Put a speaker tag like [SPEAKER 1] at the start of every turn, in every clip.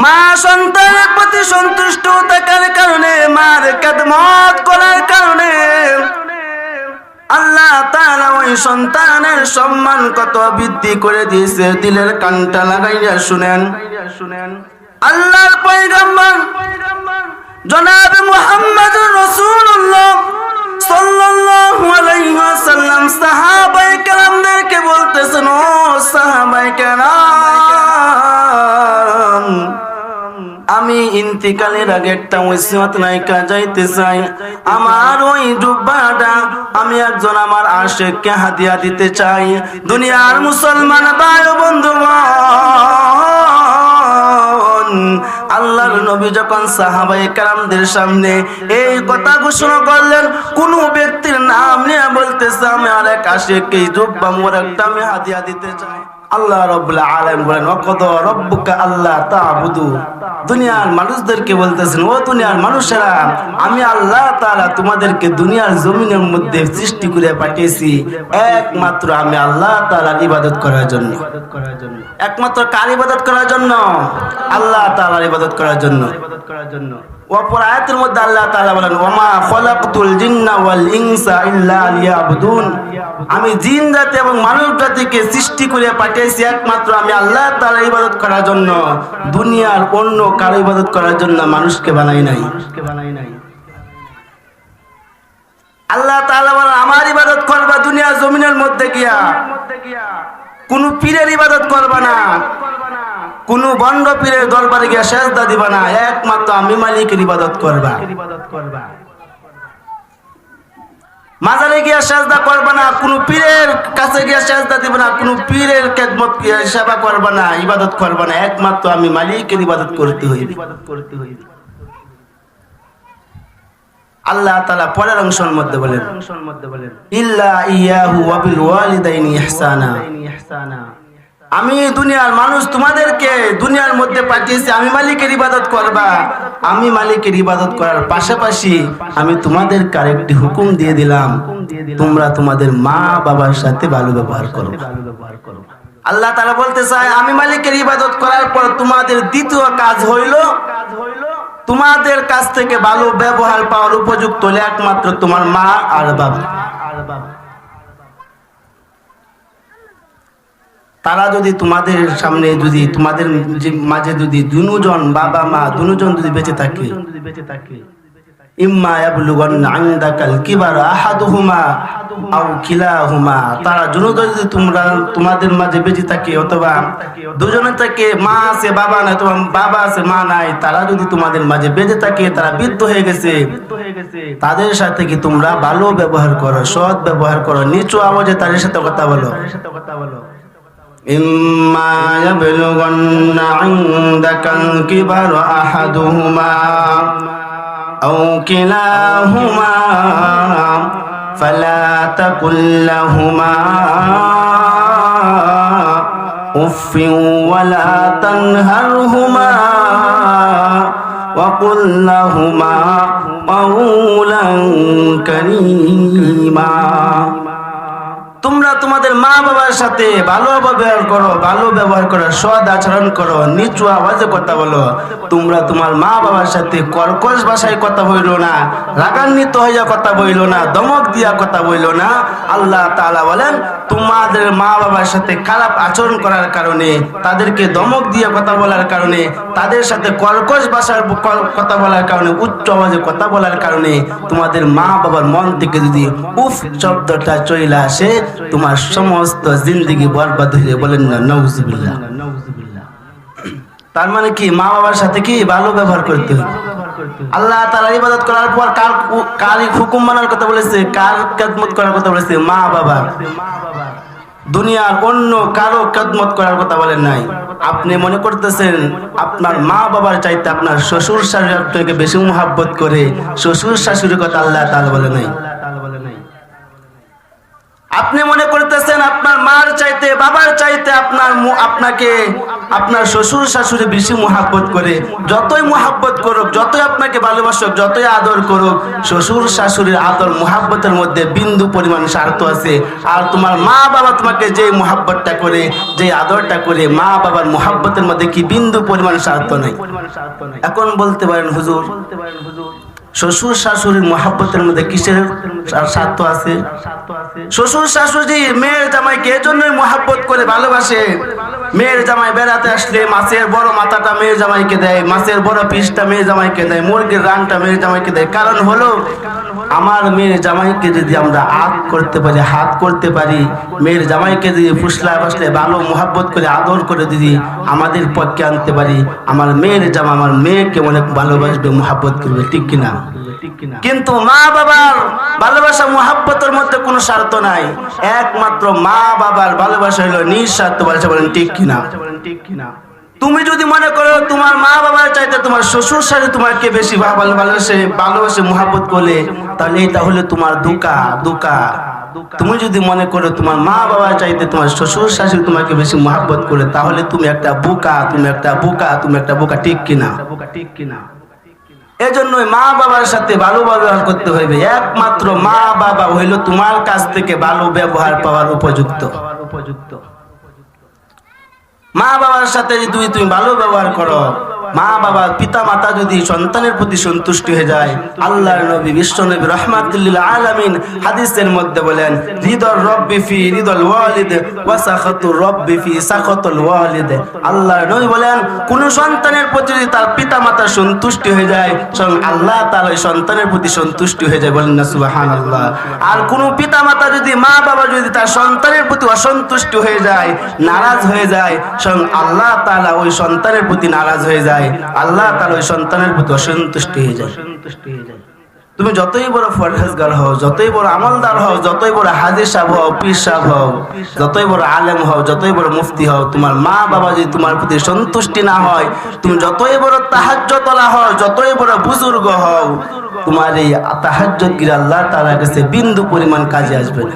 [SPEAKER 1] মা সন্তানের প্রতি সন্তুষ্ট থাকার কারণে, মার খেদমত করার কারণে আল্লাহ তাআলা ওই সন্তানের সম্মান কত বৃদ্ধি করে দিয়েছে। দিলের কানটা লাগাইয়া শুনেন। আল্লাহর পয়গম্বর জনাব মুহাম্মদুর রাসূলুল্লাহ সাল্লাল্লাহু আলাইহি ওয়াসাল্লাম সাহাবায়ে কেরামদেরকে বলতেছেন, ও সাহাবায়ে কেরাম, আমি ইন্তিকালের আগে একটা ওসিয়ত নাইকা যাইতে চাই। আমার ওই জুব্বাটা আমি একজন আমার আশিককে হাদিয়া দিতে চাই। দুনিয়ার মুসলমান ভাই ও বন্ধুগণ, আল্লাহর নবী যখন সাহাবায়ে কেরামদের সামনে এই কথা ঘোষণা করলেন, কোন ব্যক্তির নাম নিয়ে বলতেছে, আমি আর এক আশিককে এই জুব্বা মোবারকটা আমি হাদিয়া দিতে চাই। আল্লাহ রাব্বুল আলামিন বলেন, ওয়াকাদা রাব্বুকা আল্লা তা'বুদু। দুনিয়ার মানুষদেরকে বলতেছেন, ও দুনিয়ার মানুষেরা, আমি আল্লাহ তাআলা তোমাদেরকে দুনিয়ার জমিনের মধ্যে সৃষ্টি করে পাঠিয়েছি একমাত্র আমি আল্লাহ তাআলার ইবাদত করার জন্য। একমাত্র কার ইবাদত করার জন্য? আল্লাহ তাআলার ইবাদত করার জন্য। অপর আয়াতের মধ্যে আল্লাহ তাআলা বলেন, ওয়ামা খলাকতুল জিন্না ওয়াল ইনসা ইল্লা লিয়াবুদুন। আমি জিন জাতি এবং মানব জাতিকে সৃষ্টি করে পাঠিয়েছি একমাত্র আমি আল্লাহ তাআলার ইবাদত করার জন্য। দুনিয়ার অন্য কারো ইবাদত করার জন্য মানুষকে বানাই নাই। আল্লাহ তাআলা বলেন, আমার ইবাদত করবা দুনিয়ার জমিনের মধ্যে গিয়া, কোন পীরের ইবাদত করবা না, কোন বন্ড পীরের দরবারে গিয়া সেজদা দিবা না, একমাত্র আমি মালিকের ইবাদত করবা। মাজারে গিয়া সেজদা করবা না, কোন পীরের কাছে গিয়া সেজদা দিবা না, কোন পীরের খেদমত সেবা করবা না, ইবাদত করবা না, একমাত্র আমি মালিকের ইবাদত করতে হইবে। আল্লাহ তাআলা পরের অংশের মধ্যে বলেন, ইল্লা ইয়াহু ওয়া বিল ওয়ালিদাইনি ইহসানা। আমি দুনিয়ার মানুষ তোমাদেরকে দুনিয়ার মধ্যে পাঠিয়েছি আমি মালিকের ইবাদত করবা। আমি মালিকের ইবাদত করার পাশাপাশি আমি তোমাদেরকে আরেকটি হুকুম দিয়ে দিলাম, তোমরা তোমাদের মা বাবার সাথে ভালো ব্যবহার করো। আল্লাহ তাআলা বলতে চায়, আমি মালিকের ইবাদত করার পর তোমাদের দ্বিতীয় কাজ হইল, তোমাদের কাছ থেকে ভালো ব্যবহার পাওয়ার উপযুক্ত হলে একমাত্র তোমার মা আর বাবা। তারা যদি তোমাদের সামনে, যদি তোমাদের মাঝে যদি দুজন বাবা মা দুজন যদি বেঁচে থাকে, ইম্মা ইয়াবলুগান্না ইনদাকাল কিবারা আহাদুহুমা আও কিলাহুমা, তারা যদি তোমাদের মাঝে বেঁচে থাকে, অথবা দুজনে থেকে মা আছে বাবা নাই, তোমার বাবা আছে মা নাই, তারা যদি তোমাদের মাঝে বেঁচে থাকে, তারা বৃদ্ধ হয়ে গেছে, তাদের সাথে কি তোমরা ভালো ব্যবহার করো, সৎ ব্যবহার করো, নিচু আওয়াজে তাদের সাথে কথা বলো। ইম্মা ইয়াবলুগান্না ইনদাকাল কিবারা আহাদুহুমা আও কিলাহুমা ফালা তাকুল লাহুমা উফিন ওয়ালা তানহারহুমা ওয়া কুল লাহুমা কাওলান কারীমা। তোমরা তোমাদের মা বাবার সাথে ভালো ব্যবহার করো, ভালো ব্যবহার করো, সৎ আচরণ করো, নিচু আওয়াজে কথা বলো। তোমরা তোমার মা বাবার সাথে কর্কশ ভাষায় কথা বইলো না, রাগান্বিত হইয়া কথা বইলো না, ধমক দিয়া কথা বইলো না। আল্লাহ তাআলা বলেন, তোমাদের মা বাবার সাথে খারাপ আচরণ করার কারণে, তাদেরকে ধমক দিয়ে কথা বলার কারণে, তাদের সাথে কর্কশ ভাষার কথা বলার কারণে, উচ্চ আওয়াজে কথা বলার কারণে তোমাদের মা বাবার মন থেকে যদি উফ শব্দটা চলে আসে, তোমার সমস্ত জিন্দেগি বরবাদ হয়ে, বলেন না নাউজুবিল্লাহ। তার মানে কি, মা বাবার সাথে কি ভালো ব্যবহার করতে হবে। আল্লাহ তাআলার ইবাদত করার পর কার হুকুম মানার কথা বলেছে, কার খেদমত করার কথা বলেছে? মা বাবা। দুনিয়ার অন্য কারো খেদমত করার কথা বলেন নাই। আপনি মনে করতেছেন আপনার মা বাবার চাইতে আপনার শ্বশুর শাশুড়ি আপনাকে বেশি মুহাব্বত করে, শ্বশুর শাশুড়ির কথা আল্লাহ তাআলা বলে নাই। আপনি মনে করতেছেন আপনার মার চাইতে বাবার চাইতে আপনাকে আপনার শ্বশুর শাশুড়ি বেশি মহাব্বত করে। যতই মহাব্বত করুক, যতই আপনাকে ভালোবাসুক, যতই আদর করুক, শ্বশুর শাশুড়ির আদর মহাব্বতের মধ্যে বিন্দু পরিমাণ স্বার্থ আছে। আর তোমার মা বাবা তোমাকে যে মহাব্বতটা করে, যে আদরটা করে, মা বাবার মহাব্বতের মধ্যে কি বিন্দু পরিমাণ স্বার্থ নাই? এখন বলতে পারেন হুজুর, শ্বশুর শাশুড়ির মহাব্বতের মধ্যে কিসের স্বার্থ আছে? শ্বশুর শাশুড়ি মেয়ের জামাইকে এজন্যই মহাব্বত করে ভালোবাসে। মেয়ের জামাই বেড়াতে আসলে মাছের বড় মাথাটা মেয়ের জামাইকে দেয়, মাছের বড় পিসটা মেয়ের জামাইকে দেয়, মুরগির রানটা মেয়ের জামাইকে দেয়। কারণ হলো আমার মেয়ের জামাইকে যদি আমরা হাত করতে পারি, মেয়ের জামাইকে যদি ফুসলা ফাসলে ভালো মহাব্বত করে আদর করে যদি আমাদের পক্ষে আনতে পারি, আমার মেয়ের জামাই আমার মেয়েকে অনেক ভালোবাসবে, মহাব্বত করবে, ঠিক কিনা? কিন্তু মা বাবার ভালোবাসা মহাব্বতের মধ্যে কোনো স্বার্থ নাই। একমাত্র মা বাবার ভালোবাসা হলো নিঃস্বার্থ ভালোবাসা। বলেন ঠিক কিনা? তুমি যদি মনে করো তোমার মা বাবার চাইতে তোমার শ্বশুর শাশুড়ি তোমাকে বেশি ভালোবাসে মহাব্বত করলে, তাহলে এটা হলো তোমার ধোঁকা। তুমি যদি মনে করো তোমার মা বাবার চাইতে তোমার শ্বশুর শাশুড়ি তোমাকে বেশি মহাব্বত করে, তাহলে তুমি একটা বোকা, ঠিক কিনা? এজন্যই মা বাবার সাথে ভালো ব্যবহার করতে হইবে। একমাত্র মা বাবা হইল তোমার কাছ থেকে ভালো ব্যবহার পাওয়ার উপযুক্ত। মা বাবার সাথে যদি তুমি ভালো ব্যবহার করো, মা বাবা পিতা মাতা যদি সন্তানের প্রতি সন্তুষ্টি হয়ে যায়, আল্লাহর নবী বিশ্বনবী রাহমাতুল লিল আলামিন হাদিসের মধ্যে বলেন, রিদর রব্বি ফি রিদল ওয়ালিদ ওয়া সাখাতুর রব্বি ফি সাখাতুল ওয়ালিদ। আল্লাহর নবী বলেন, কোন সন্তানের প্রতি যদি তার পিতা মাতা সন্তুষ্টি হয়ে যায়, স্বয়ং আল্লাহ তাআলা ওই সন্তানের প্রতি সন্তুষ্টি হয়ে যায়। বলেন না সুবহানাল্লাহ। আর কোন পিতা মাতা যদি মা বাবা যদি তার সন্তানের প্রতি অসন্তুষ্ট হয়ে যায়, নারাজ হয়ে যায়, স্বয়ং আল্লাহ তাআলা ওই সন্তানের প্রতি নারাজ হয়ে যায়, আল্লাহ তাআলা ওই সন্তানের প্রতি অসন্তুষ্ট হয়ে যায়। তুমি যতই বড় ফরহেজগার হও, যতই বড় আমলদার হও, যতই বড় হাজী সাহেব হও, পীর সাহেব হও, যতই বড় আলেম হও, যতই বড় মুফতি হও, তোমার মা বাবা যদি তোমার প্রতি সন্তুষ্টি না হয়, তুমি যতই বড় তাহাজ্জুদওয়ালা হও, যতই বড় বুজুর্গ হও, তোমার এই তাহাজ্জুদ গিরা আল্লাহ তাআলার কাছে বিন্দু পরিমাণ কাজে আসবে না।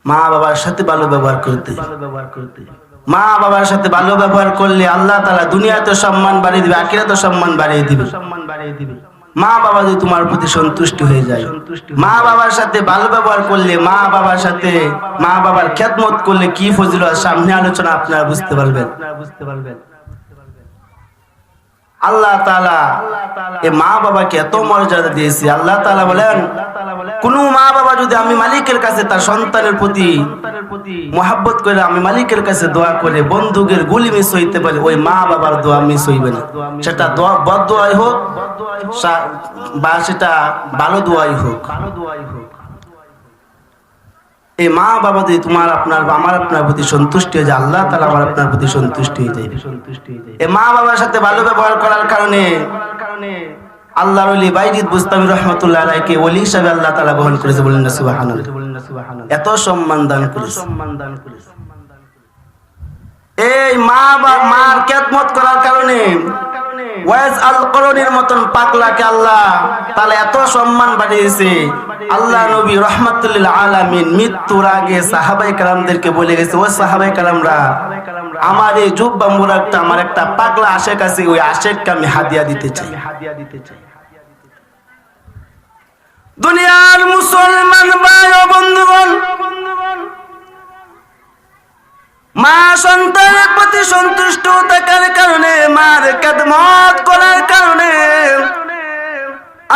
[SPEAKER 1] মা বাবার সাথে ভালো ব্যবহার করতে, মা বাবার সাথে ভালো ব্যবহার করলে আল্লাহ তাআলা দুনিয়াতে সম্মান বাড়িয়ে দিবে, আখিরাতে সম্মান বাড়িয়ে দিবে। মা বাবা যদি তোমার প্রতি সন্তুষ্ট হয়ে যায়, মা বাবার সাথে ভালো ব্যবহার করলে, মা বাবার খেদমত করলে কি ফজিলত, সামনে আলোচনা আপনারা বুঝতে পারবেন। আল্লাহ তাআলা এই মা বাবাকে এত মর্যাদা দিয়েছে। আল্লাহ তাআলা বলেন, কোন মা বাবা যদি আমি মালিকের কাছে তার সন্তানের প্রতি মহাব্বত করে আমি মালিকের কাছে দোয়া করে বন্দুকের গুলি মিস হইতে পারে, ওই মা বাবার দোয়া মিস হইবে না। সেটা বদদোয়াই হোক বা সেটা ভালো দোয়াই হোক। এই মা বাবা যদি তোমার আপনার প্রতি সন্তুষ্টি হয়ে যায়, আল্লাহ তাআলা আপনার প্রতি সন্তুষ্টি হয়ে যায়। এই মা বাবার সাথে ভালো ব্যবহার করার কারণে আল্লাহর ওলি বাইজিদ বুস্তামি রাহমাতুল্লাহ আলাইহিকে ওলি হিসেবে আল্লাহ তাআলা গ্রহণ করেছে। বলেন না সুবহানাল্লাহ। এত সম্মান দান করেছে। এই মার খেদমত করার কারণে ওয়াইজ আল করণীর মতন পাগলাকে আল্লাহ তাআলা এত সম্মান বাড়িয়েছে। আল্লাহ নবী রাহমাতুল লিল আলামিন মৃত্যুর আগে সাহাবায়ে কেরামদেরকে বলে গেছে, ও সাহাবায়ে কেরামরা, আমার এই জুব্বা মুরাদটা আমার একটা পাগলা আশেক আছে, ওই আশেককে আমি হাদিয়া দিতে চাই। দুনিয়ার মুসলমান ভাই ও বন্ধুগণ, মা সন্তানের প্রতি সন্তুষ্ট থাকার কারণে, মার খেদমত করার কারণে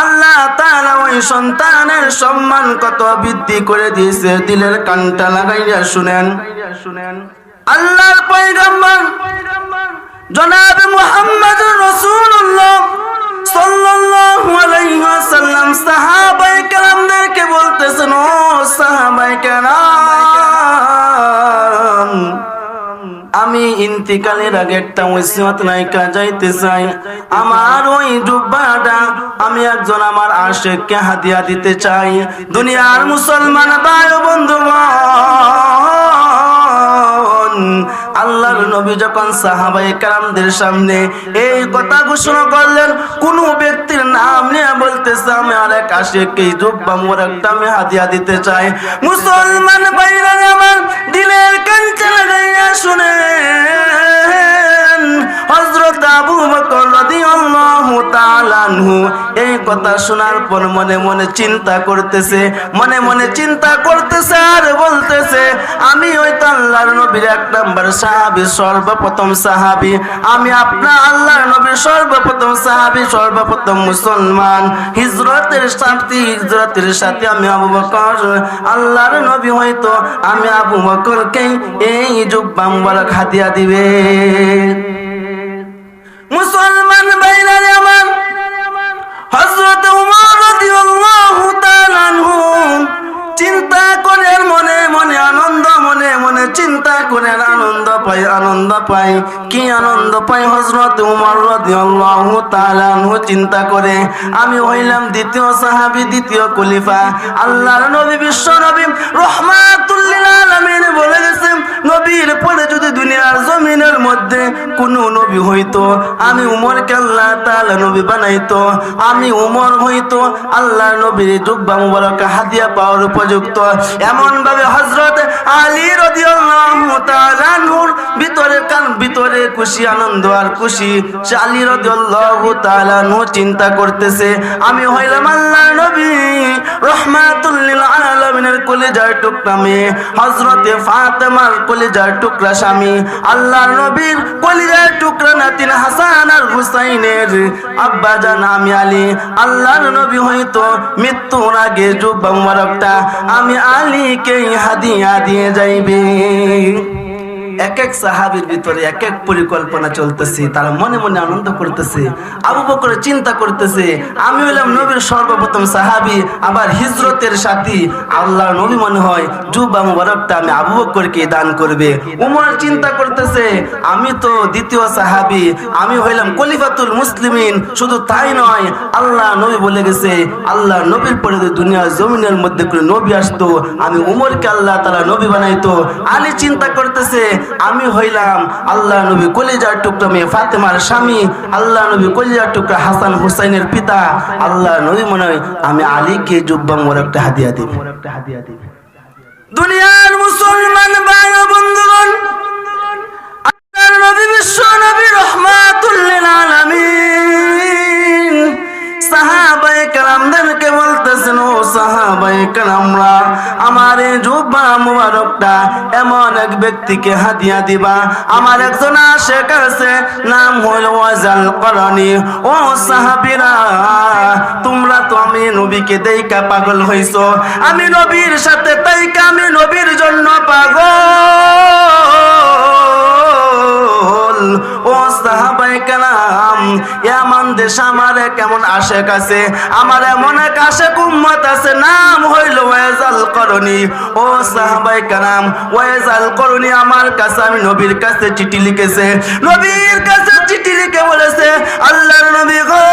[SPEAKER 1] আল্লাহ তাআলা ওই সন্তানের সম্মান কত বৃদ্ধি করে দিয়েছে। দিলের কানটা লাগাইয়া শুনেন। আল্লাহর পয়গম্বর জনাব মুহাম্মদুর রাসূলুল্লাহ সাল্লাল্লাহু আলাইহি ওয়াসাল্লাম সাহাবায়ে কেরামদেরকে বলতেছেন, ও সাহাবায়ে কেরাম, আমি ইন্তিকালের আগে একটা ওসিয়ত নাইকা যাইতে চাই। আমার ওই জুব্বাটা আমি একজন আমার আশিককে হাদিয়া দিতে চাই। দুনিয়ার মুসলমান ভাই ও বন্ধুগণ, আল্লাহর নবী যখন সাহাবায়ে কেরামদের সামনে এই কথা ঘোষণা করলেন, কোন ব্যক্তির নাম নিয়ে বলতেছে আমি আরেক আশিককে জুব্বা মোবারকটা আমি হাদিয়া দিতে চাই। মুসলমান ভাইরা আমার দিলের কাঞ্চে লাগাইয়া শুনেন, হযরত আবু বকর রাদিয়াল্লাহু তাআলা আনহু এই কথা শোনার পর মনে মনে চিন্তা করতেছে, আর বলতেছে আমি হয়তো আল্লাহর নবীর এক নাম্বার সাহাবী, সর্বপ্রথম সাহাবী আমি, আপনার আল্লাহর নবীর সর্বপ্রথম সাহাবী, সর্বপ্রথম মুসলমান। হিজরতের সাথে আমি আবু বকর, আল্লাহর নবী হয়তো আমি আবু বকরকে এই জুব্বা মুবারক হাদিয়া দিবে। মুসলমান ভাইরা আমার, হযরত ওমর রাদিয়াল্লাহু তাআলা আনহু চিন্তা করে মনে মনে আনন্দ, মনে চিন্তা করে আনন্দ পায়। কি আনন্দ পায়? হযরত ওমর রাদিয়াল্লাহু তাআলা আনহু চিন্তা করে আমি হইলাম দ্বিতীয় সাহাবী, দ্বিতীয় খলিফা। আল্লাহর নবী, বিশ্ব নবী রাহমাতুল লিল আলামিন বলে গেছেন, নবীর পরে যদি দুনিয়ার জমিনের মধ্যে কোন নবী হইতো আমি উমরকে আল্লাহ তাআলা নবী বানাইতো, আমি উমর হইতো আল্লাহর নবীর জুব্বা মুবারক হাদিয়া পাওয়ার উপযুক্ত। এমন ভাবে হযরত আলী রাদিয়াল্লাহু তাআলা আনহুর ভিতরে খুশি, আনন্দ আর খুশি। আলী রাদিয়াল্লাহু তাআলা আনহু চিন্তা করতেছে আমি হইলাম আল্লাহর নবী রাহমাতুল লিল আলামিনের কলিজার টুকরা মেয়ে, হযরতে ফাতেমার কলিজার টুকরা স্বামী, আল্লাহর নবীর কলিজার টুকরা নাতিন হাসান আর হুসাইনের আব্বা জান আমি আলী। আল্লাহর নবী হয়তো মৃত্যুর আগে জুব্বা মুবারকটা আমি আলীকে হাদিয়া দিয়ে যাইবে। এক এক সাহাবীর ভিতরে এক এক পরিকল্পনা চলতেছে, তারা মনে মনে আনন্দ করতেছে। আবু বকর চিন্তা করতেছে আমি হইলাম নবীর সর্বপ্রথম সাহাবী, আবার হিজরতের সাথী, আল্লাহর নবী মনে হয় জুব্বা মুবারকটা আমি আবু বকরকে দান করবে। উমর চিন্তা করতেছে আমি তো দ্বিতীয় সাহাবী, আমি হইলাম খলিফাতুল মুসলিমিন। শুধু তাই নয়, আল্লাহ নবী বলে গেছে আল্লাহর নবীর পরে দুনিয়ার জমিনের মধ্যে কোনো নবী আসতো আমি উমরকে আল্লাহ তাআলা নবী বানাইতো। আলী চিন্তা করতেছে আমি হইলাম আল্লাহ নবী কলিজার টুকরা মেয়ে ফাতেমার স্বামী, আল্লাহ নবী কলিজার টুকরা হাসান হুসাইনের পিতা, আল্লাহ নবী মনে হয় আমি আলীকে জুব্বা মুবারকটা হাদিয়া দেব। দুনিয়ার মুসলমান ভাই ও বন্ধুগণ, আল্লাহর নবী বিশ্ব নবী রাহমাতুল লিল আলামিন সাহাবায়ে কেরামদেরকে বলতেছেন ও সাহাবায়ে কেরামরা, আমার এই জুব্বা মুবারকটা এমন এক ব্যক্তিকে হাদিয়া দিবা, আমার একজন আশিক আছে নাম হল ওয়াজাল করনি। ও সাহাবীরা, তোমরা তো আমি নবীকে দেইকা পাগল হইছো, আমি নবীর সাথে তাইকা আমি নবীর জন্য পাগল। ও সাহাবায়ে কেরাম, এমন দেশ আমার কেমন আশিক আছে, আমার এমন এক আশিক উম্মত আছে নাম হইল ওয়াজাল করনি। ও সাহাবায়ে কেরাম, ওয়াজাল করনি আমার কাছে আমি নবীর কাছে চিঠি লিখেছে, নবীর কাছে চিঠি লিখে বলেছে আল্লাহর নবী গো,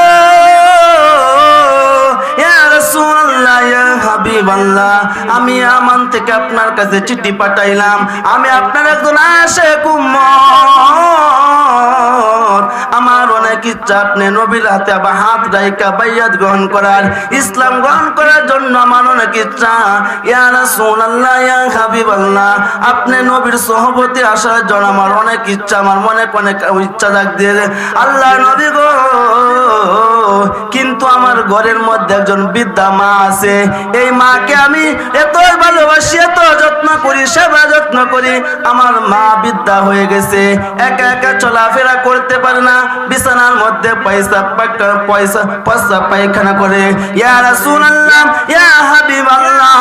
[SPEAKER 1] ইয়া রাসূলুল্লাহ, ইয়া হাবিবাল্লাহ, আমি আমান থেকে আপনার কাছে চিঠি পাঠাইলাম, আমি আপনার একজন আশিক উম্মত, আমার অনেক ইচ্ছা আপনি নবীর হাতে আবার হাত রাইখা বাইয়াত গ্রহণ করার, ইসলাম গ্রহণ করার জন্য আমার অনেক ইচ্ছা। ইয়া রাসূলুল্লাহ, ইয়া হাবিবাল্লাহ, আপনি নবীর সোহবতে আসার জন্য আমার অনেক ইচ্ছা, আমার মনে অনেক ইচ্ছা জাগ দিয়ে আল্লাহ নবী গো, কিন্তু আমার ঘরের মধ্যে একজন বৃদ্ধা মা আছে, এই মাকে আমি এত ভালোবাসি, এত যত্ন করি, সেবা যত্ন করি, আমার মা বৃদ্ধা হয়ে গেছে, একা একা চলাফেরা করতে পারে না, বিছানার মধ্যে পয়সা পায়খানা করে। ইয়া রাসূলুল্লাহ, ইয়া হাবিবাল্লাহ,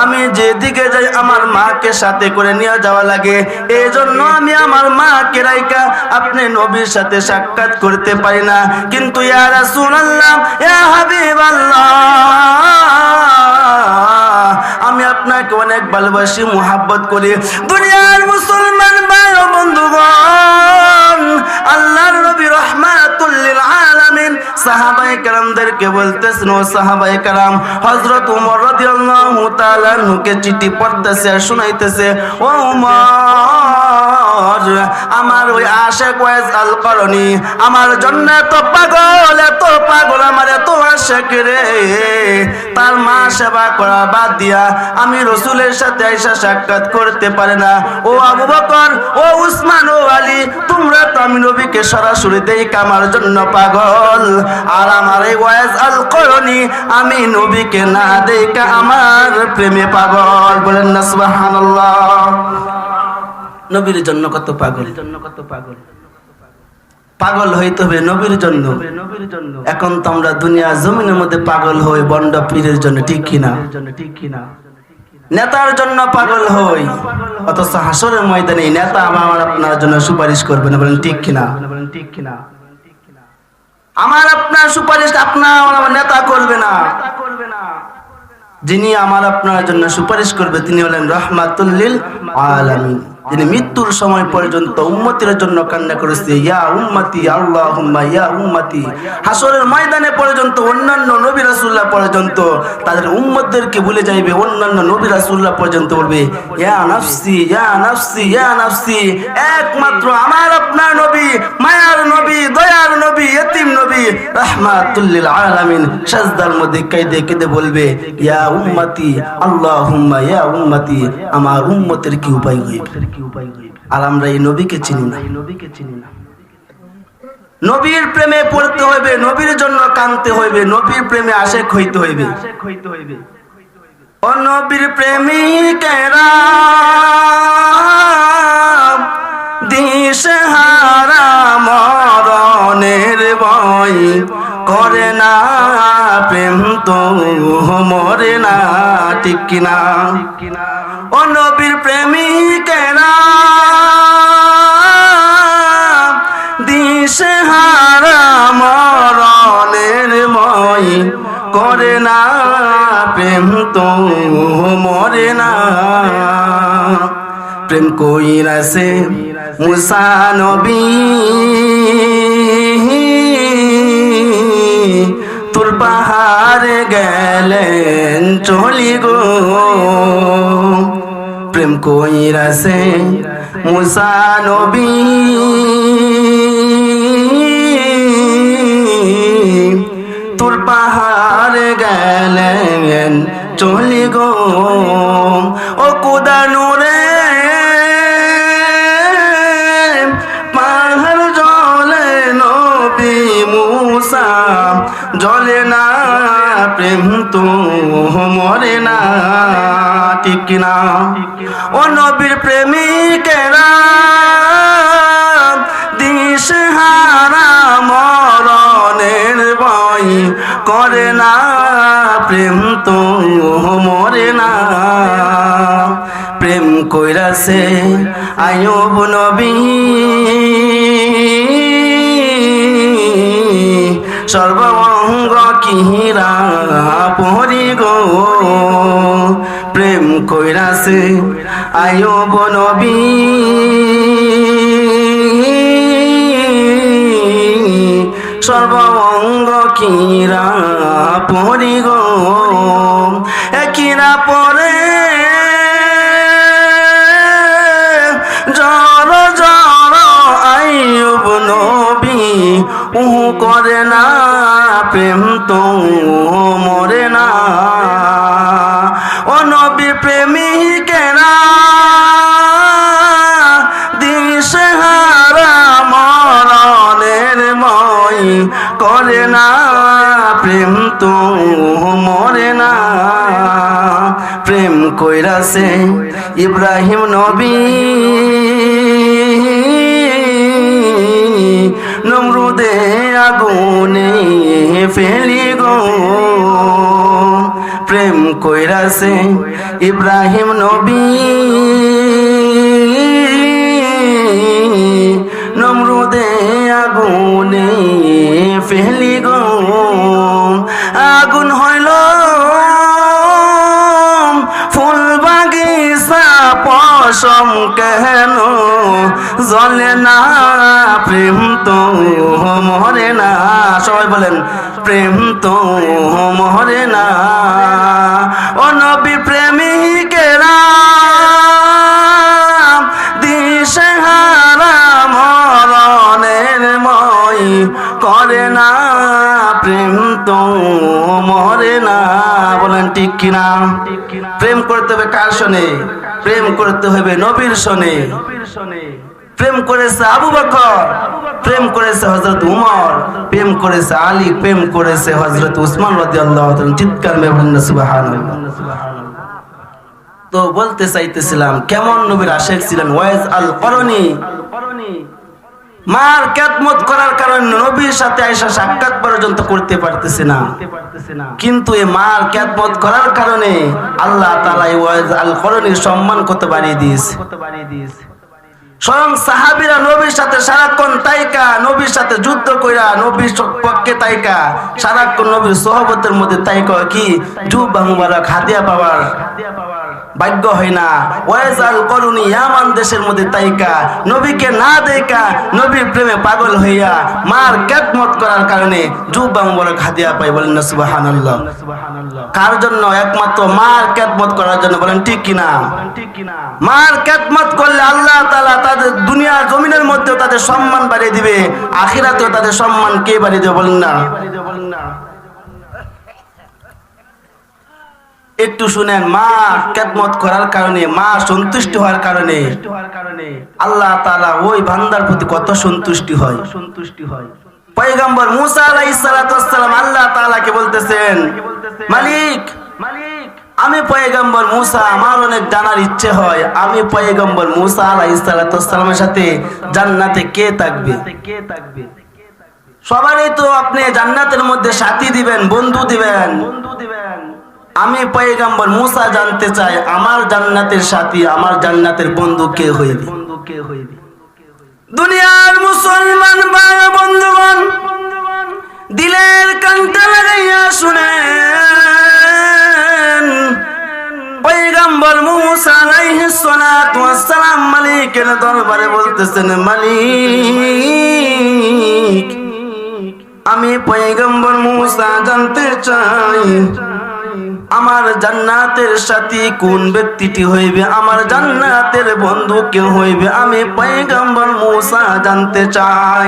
[SPEAKER 1] আমি যেদিকে যাই আমার মাকে সাথে করে নিয়ে যাওয়া লাগে, এই জন্য আমি আমার মাকে রাইখা আপনি নবীর সাথে সাক্ষাৎ করতে পারি না। কিন্তু ইয়া রাসূলুল্লাহ, ইয়া হাবিবাল্লাহ, আমি আপনাকে অনেক ভালোবাসি, মুহাব্বত করি। দুনিয়ার মুসলমান ভাই ও বন্ধুগণ, আল্লাহর নবী রাহমাতুল লিল আলামিন সাহাবায়ে কেরামদেরকে বলতেছেন, ও সাহাবায়ে কেরাম, হযরত ওমর রাদিয়াল্লাহু তাআলা আনহুকে চিঠি পড়তেছে আর শুনাইতেছে, ও ওমর, আমার ওই আশিক ওয়াইস আল করনি আমার জন্য এত পাগল, আমার এত আশিক রে, তার মা সেবা করা বাদ দিয়া আমি রাসূলের সাথে আইসা সাক্ষাৎ করতে পারে না। ও আবু বকর, ও উসমান, ও আলী, তোমরা তো আমি নবীকে সরাসরি দেখে আমার জন্য পাগল, আর আমার এই ওয়াইস আল করনি আমি নবীকে না দেখে আমার প্রেমে পাগল। বলেন না সুবহানাল্লাহ। নবীর জন্য কত পাগল, পাগল হইতে হবে নবীর জন্য। এখন তো আমরা দুনিয়া জমিনের মধ্যে পাগল হই বন্ড পীরের জন্য, ঠিক কিনা? নেতার জন্য পাগল হই, অথচ হাসরের ময়দানে নেতা আমার আপনার জন্য সুপারিশ করবে না। বলেন ঠিক কিনা? আমার আপনার সুপারিশ আপনার আমার নেতা করবে না। যিনি আমার আপনার জন্য সুপারিশ করবে তিনি হলেন রাহমাতুল লিল আলামিন, যিনি মৃত্যুর সময় পর্যন্ত উম্মতের জন্য কান্না করেছে, ইয়া উম্মতি আল্লাহুম্মা ইয়া উম্মতি। হাসরের ময়দানে পর্যন্ত অন্যান্য নবী রাসূলুল্লাহ পর্যন্ত তাদের উম্মতদেরকে ভুলে যাইবে, অন্যান্য নবী রাসূলুল্লাহ পর্যন্ত বলবে ইয়া নাফসি ইয়া নাফসি ইয়া নাফসি। একমাত্র আমার আপনার নবী, মায়ার নবী, দয়ার নবী, ইতিম নবী, রাহমাতুল লিল আলামিন সাজদার মধ্যে কাঁদে কেঁদে বলবে ইয়া উম্মতি আল্লাহুম্মা ইয়া উম্মতি। আমার উম্মতের কি উপায় হইবে? আর আমরা এই নবীকে চিনি না। নবীর প্রেমে পড়তে হইবে, নবীর জন্য কাঁদতে হইবে, নবীর প্রেমে আশিক হইতে হইবে। ও নবীর প্রেমিকেরা দিশেহারা মরণের ভয় করে না, প্রেম তো মরে না, ঠিক কিনা? ও নবীর প্রেমিকেরা দিশেহারা মরণের ভয় করে না, প্রেম তো মরে না। প্রেম কইরাছে মুসা নবী তোর পাহাড়ে গেলেন চলি গো। প্রেম কইরাছে মুসা নবী তোর পাহাড়ে গেলেন চলি গো। ও কুদা নূরে পাহাড় জলে নবী মুসা জলে না, প্রেম তো মরে না, ঠিক কিনা? ও নবীর প্রেমিকেরা দিশেহারা মরণের ভয় করে না, প্রেম তো মরে না। প্রেম কইরাছে আইয়ুব নবী সর্বঙ্গ কিরা পরি গো। প্রেম কইরাছে আইয়ুব নবী সর্বঙ্গ কিরা পরি গো। কিরা পরে জর জর আইয়ুব নবী করে না, প্রেম তো মরে না। ও নবী প্রেমিকেরা দিশেহারা মরণের ভয় করে না, প্রেম তো মরে না। প্রেম কইরাছে ইব্রাহিম নবী নমরুদে আগুনে ফেলি গো। প্রেম কইরাছে ইব্রাহিম নবী নমরুদে আগুনে ফেলি গো। আগুন হইল ফুল বাগিচা পশম কেন জ্বলে না প্রেম তো মরে না সবাই বলেন প্রেম তো মরে না ও নবী প্রেমিকেরা দিশেহারা মরণের মই করে না প্রেম তো মরে না বলেন ঠিক কিনা প্রেম করতে হবে কার শোনে প্রেম করতে হবে নবীর শোনে প্রেম করেছে আবু বকর প্রেম করেছে হযরত উমর প্রেম করেছে আলী প্রেম করেছে হযরত উসমান রাদিয়াল্লাহু তাআলা চিৎকার মেরে বলেন সুবহানাল্লাহ তো বলতে চাইতেছিলাম কেমন নবীর আশিক ছিলেন ওয়াইজ আল করনি মার কিয়ামত করার কারণে নবীর সাথে আয়েশা সাক্ষাৎ পর্যন্ত করতে পারতেছে না কিন্তু এই মার কিয়ামত করার কারণে আল্লাহ তাআলা ওয়াইজ আল করনির সম্মান কত বাড়িয়ে দিয়েছে স্বয়ং সাহাবীরা নবীর সাথে সারাক্ষণ তাইকা নবীর সাথে যুদ্ধ কইরা নবীর পক্ষে তাইকা সারাক্ষণ নবীর সোহবতের মধ্যে তাইকা কি জুব্বা মুবারক হাদিয়া পাওয়ার ভাগ্য হয় না ওয়াইজাল করুনি ইয়ামান দেশের মধ্যে তাইকা নবীকে না দেখা নবীর প্রেমে পাগল হইয়া মার কিয়ামত করার কারণে জুব্বা মুবারক হাদিয়া পায় বলেন না সুবহানাল্লাহ কার জন্য একমাত্র মার কিয়ামত করার জন্য বলেন ঠিক কিনা মার কিয়ামত করলে আল্লাহ তাআলা তাদের দুনিয়ার জমিনের মধ্যেও তাদের সম্মান বাড়িয়ে দিবে আখিরাতেও তাদের সম্মান কে বাড়িয়ে দেবে বলেন না একটু শুনেন মা কিয়ামত করার কারণে মা সন্তুষ্ট হওয়ার কারণে আল্লাহ তাআলা ওই বান্দার প্রতি কত সন্তুষ্টি হয় পয়গম্বর মুসা আলাইহিস সালাতু ওয়াস সালাম আল্লাহ তাআলাকে বলতেছেন মালিক আমি পয়গম্বর মুসা আমার অনেক জানার ইচ্ছে হয় আমি পয়গম্বর মুসা আলাইহিস সালাতু ওয়াস সালামের সাথে জান্নাতে কে থাকবে সবারই তো আপনি জান্নাতের মধ্যে সাথী দিবেন বন্ধু দিবেন আমি পয়গম্বর মুসা জানতে চাই আমার জান্নাতের সাথী আমার জান্নাতের বন্ধু কে হইবে দুনিয়ার মুসলমান ভাই বন্ধুগণ দিলের কানটা লাগাইয়া শুনেন পয়গম্বর মুসা আলাইহিস সালাতু ওয়াস সালাম মালিকের দরবারে বলতেছেন মালিক আমি পয়গম্বর মুসা জানতে চাই আমার জান্নাতের সাথী কোন ব্যক্তিটি হইবে আমার জান্নাতের বন্ধু কে হইবে আমি পয়গম্বর মুসা জানতে চাই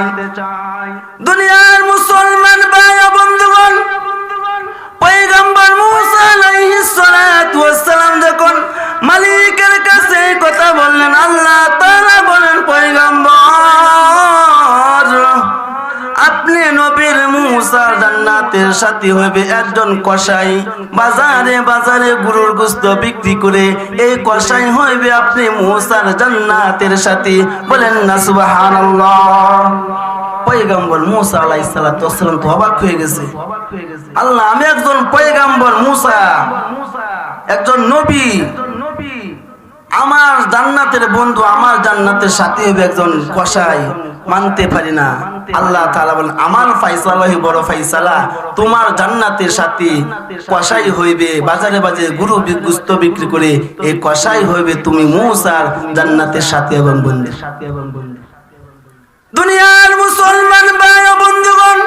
[SPEAKER 1] দুনিয়ার মুসলমান ভাই বন্ধুগণ পয়গম্বর মুসা আলাইহিস সালাতু ওয়াস সালাম যখন মালিকের কাছে কথা বললেন আল্লাহ তাআলা বলেন পয়গম্বর আপনি নবীর মুসা জান্নাতের সাথী হইবে একজন কসাই বাজারে বাজারে গরুর গোশত বিক্রি করে এই কসাই হইবে আপনি মুসার জান্নাতের সাথী বলেন না সুবহানাল্লাহ পয়গম্বর মুসা আলাইহিস সালাতু ওয়াস সালাম তো অবাক হয়ে গেছে আল্লাহ আমি একজন পয়গম্বর মুসা একজন নবী আমার জান্নাতের বন্ধু আমার জান্নাতের সাথী হবে একজন কসাই মানতে পারি না আল্লাহ তাআলা বলেন আমার ফয়সালাই বড় ফয়সালা তোমার জান্নাতের সাথী কসাই হইবে বাজারে বাজারে গরু গোশত বিক্রি করে এই কসাই হইবে তুমি মুসার জান্নাতের সাথী এবং বন্ধু দুনিয়ার মুসলমান ভাই বন্ধুগণ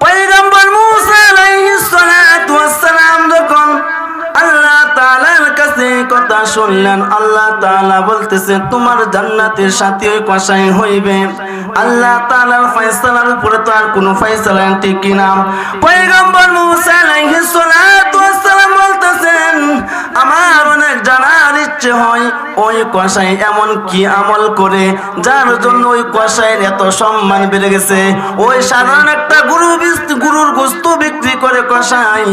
[SPEAKER 1] পয়গম্বর মুসা আলাইহিস সালাতু ওয়াস সালাম যখন আল্লাহ তাআলার কাছে কথা শুনলেন আল্লাহ তাআলা বলতেছে তোমার জান্নাতের সাথী ওই কসাই হইবে আল্লাহ তাআলার ফয়সালার উপরে তো আর কোনো ফয়সালা ঠিক না পয়গম্বর মুসা আলাইহিস সালাতু ওয়াস সালাম বলতেছেন আমার অনেক জানার ইচ্ছে হয় ওই কসাই এমন কি আমল করে যার জন্য ওই কসাইয়ের এত সম্মান বেড়ে গেছে ওই সাধারণ একটা গরুর গোশত বিক্রি করে কসাই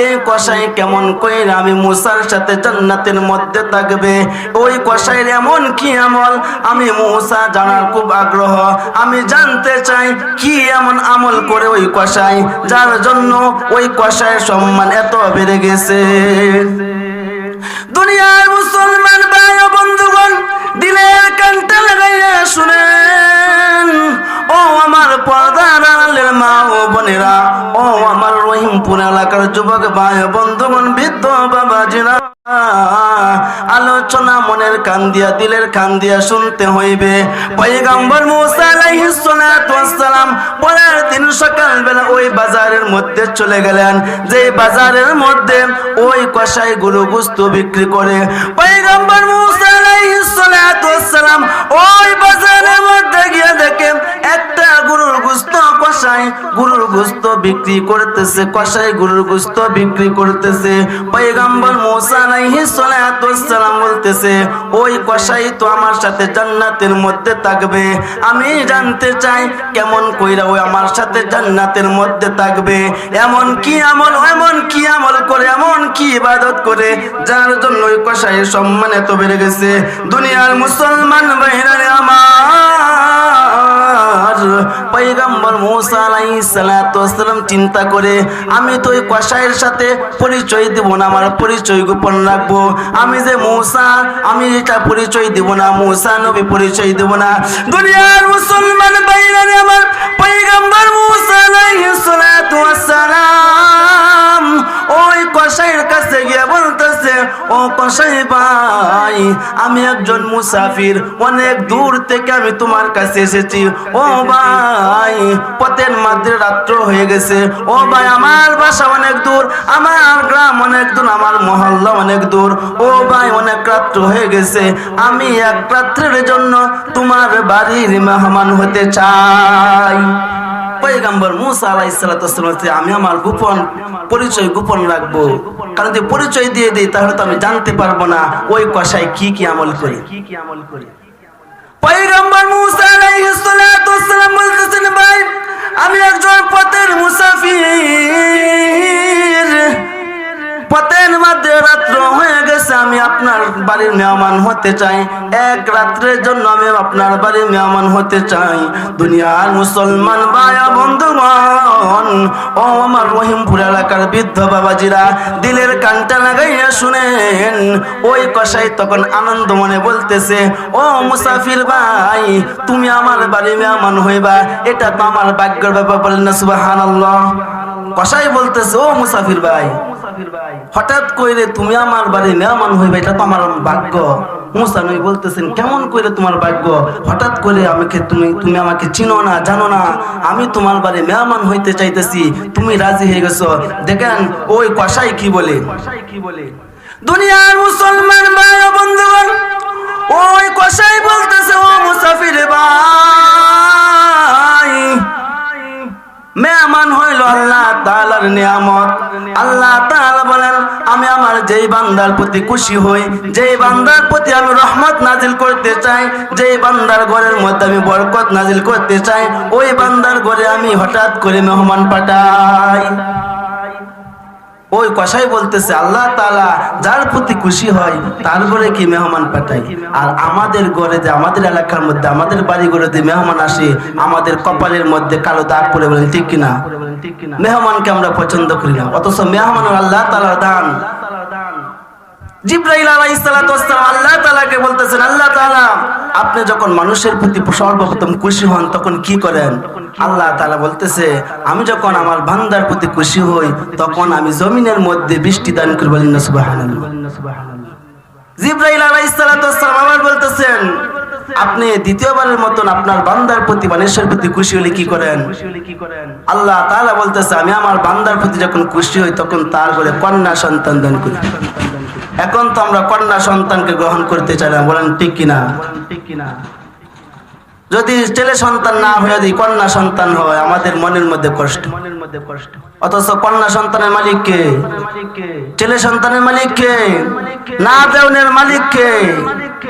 [SPEAKER 1] এই কসাই কেমন কইরা আমি মুসার সাথে জান্নাতের মধ্যে থাকবে ওই কসাইয়ের এমন কি আমল আমি মুসা জানার খুব আগ্রহ আমি জানতে চাই কি এমন আমল করে ওই কসাই যার জন্য ওই কসাইয়ের সম্মান এত বেড়ে গেছে দুনিয়ার মুসলমান ভাই বন্ধুগণ দিলের কানটা লাগাইয়া শুনেন ও আমার পর্দার আড়ালের মা ও বোনেরা ও আমার রহিমপুর এলাকার যুবক ভাই বন্ধুগণ বৃদ্ধ বাবাজিরা আলোচনা মনের দিলের কান দিয়া শুনতে হইবে। পয়গম্বর মূসা আলাইহিস সালাতু ওয়াস সালাম পরের দিন সকালবেলা ওই বাজারের মধ্যে চলে গেলেন, যে বাজারের মধ্যে ওই কসাই গরু গোশত বিক্রি করে। পয়গম্বর মূসা আলাইহিস সালাতু ওয়াস সালাম ওই বাজারের মধ্যে গিয়ে দেখে একটা গরুর গোশত কসাই গরুর গোশত বিক্রি করতেছে, কসাই গরুর গোশত বিক্রি করতেছে। পয়গম্বর মূসা আলাইহিস সালাতু ওয়াস সালাম বলতেছে, ওই কসাই তো আমার সাথে জান্নাতের মধ্যে থাকবে, আমি জানতে চাই কেমন কইরা ওই আমার সাথে জান্নাতের মধ্যে থাকবে, এমন কি আমল করে, এমন কি ইবাদত করে যার জন্য ওই কসাইয়ের সম্মান এত বেড়ে গেছে। দুনিয়ার মুসলমান ভাইরা আমার, পয়গম্বর মূসা আলাইহিস সালাতু ওয়াস সালাম চিন্তা করে, আমি তো ওই কসাইয়ের সাথে পরিচয় দিব না, আমার পরিচয় গোপন রাখবো। আমি যে মূসা, আমি এটা পরিচয় দিব না, মূসা নবী পরিচয় দিব না। দুনিয়ার মুসলমান ভাইরা আমার, পয়গম্বর মূসা আলাইহিস সালাতু ওয়াস সালাম ওই কসাইয়ের কাছে গিয়ে বলতেছে, ও কসাই ভাই, আমি একজন মুসাফির, অনেক দূর থেকে আমি তোমার কাছে এসেছি। ও ভাই, পথের মধ্যে রাত্র হয়ে গেছে। ও ভাই, আমার বাসা অনেক দূর, আমার গ্রাম অনেক দূর, আমার মহল্লা অনেক দূর। ও ভাই, অনেক রাত্র হয়ে গেছে, আমি এক রাত্রের জন্য তোমার বাড়ির মেহমান হতে চাই। পয়গম্বর মূসা আলাইহিস সালাতু ওয়াস সালাম বলতে, আমি আমার পরিচয় গোপন রাখবো, কারণ যদি পরিচয় দিয়ে দিই তাহলে তো আমি জানতে পারবো না ওই কসাই কি আমল করে। পয়গম্বর মূসা আলাইহিস সালাতু ওয়াস সালাম বলতেছেন, ভাই, আমি একজন পথের মুসাফির, পথের মধ্যে রাত্র হয়ে গেছে, আমি আপনার বাড়ির মেহমান হতে চাই, এক রাত্রের জন্য আমি আপনার বাড়ির মেহমান হতে চাই। দুনিয়ার মুসলমান ভাইয়া বন্ধুগণ, ও আমার রহিমপুর এলাকার বৃদ্ধ বাবাজিরা, দিলের কানটা লাগাইয়া শুনেন। ওই কসাই তখন আনন্দ মনে বলতেছে, ও মুসাফির ভাই, তুমি আমার বাড়ির মেহমান হইবা, এটা তো আমার ভাগ্যের ব্যাপার, বলেন না সুবহানাল্লাহ। কসাই বলতেছে, ও মুসাফির ভাই, হঠাৎ কইরে তুমি আমার বাড়ি মেহমান হইবে, এটা তো আমার ভাগ্য। মূসা নবী বলতেছেন, কেমন কইরে তোমার ভাগ্য? হঠাৎ করে তুমি আমাকে চিনো না, জানো না, আমি তোমার বাড়ি মেহমান হইতে চাইতেছি, তুমি রাজি হয়ে গেছো। দেখেন ওই কসাই কি বলে। দুনিয়ার মুসলমান ভাই ও বন্ধুগণ, ওই কসাই বলতেছে, ও মুসাফির ভাই, মেহমান হইল আল্লাহ তাআলার নিয়ামত। আল্লাহ তাআলা বলেন, আমি আমার যেই বান্দার প্রতি খুশি হই, যেই বান্দার প্রতি আমি রহমত নাজিল করতে চাই, যেই বান্দার ঘরের মধ্যে আমি বরকত নাজিল করতে চাই, ওই বান্দার ঘরে আমি হঠাৎ করে মেহমান পাঠাই। ওই কসাই বলতেছে, আল্লাহ তাআলা যার প্রতি খুশি হয় তার ঘরে কি মেহমান পাঠাই, আর আমাদের ঘরে যে, আমাদের এলাকার মধ্যে, আমাদের বাড়ি ঘরে যে মেহমান আসে, আমাদের কপালের মধ্যে কালো দাগ পড়ে, বলেন ঠিক কিনা? মেহমানকে আমরা পছন্দ করি না, অথচ মেহমান আল্লাহ তাআলার দান। জিবরাইল আলাইহিস সালাতু ওয়াস সালাম আল্লাহ তাআলাকে বলতেছেন, আল্লাহ তাআলা, আপনি যখন মানুষের প্রতি সর্বপ্রথম খুশি হন তখন কি করেন? আল্লাহ তাআলা বলতেছে, আমি যখন আমার বান্দার প্রতি খুশি হই তখন আমি জমিনের মধ্যে বৃষ্টি দান করি, বলেন না সুবহানাল্লাহ। জিবরাইল আলাইহিস সালাতু ওয়াস সালাম আবার বলতেছেন, আপনি দ্বিতীয়বারের মতন আপনার বান্দার প্রতি, মানুষের প্রতি খুশি হলে কি করেন? আল্লাহ তাআলা বলতেছে, আমি আমার বান্দার প্রতি যখন খুশি হই তখন তার ঘরে কন্যা সন্তান দান করি। এখন তো আমরা কন্যা সন্তানকে গ্রহণ করতে চাই না, বলেন ঠিক কিনা? যদি ছেলে সন্তান না হয়ে যদি কন্যা সন্তান হয়, আমাদের মনের মধ্যে কষ্ট। অথচ কন্যা সন্তানের মালিক কে? ছেলে সন্তানের মালিক কে? না দেওয়ার মালিক কে?